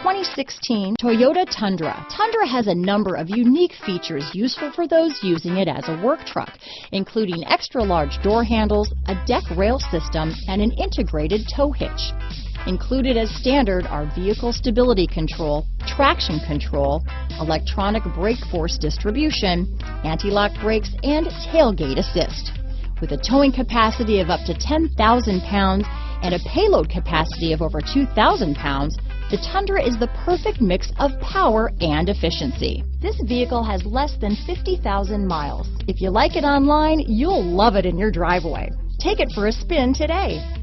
2016 Toyota Tundra. Tundra has a number of unique features useful for those using it as a work truck, including extra-large door handles, a deck rail system, and an integrated tow hitch. Included as standard are vehicle stability control, traction control, electronic brake force distribution, anti-lock brakes, and tailgate assist. With a towing capacity of up to 10,000 pounds and a payload capacity of over 2,000 pounds, the Tundra is the perfect mix of power and efficiency. This vehicle has less than 50,000 miles. If you like it online, you'll love it in your driveway. Take it for a spin today.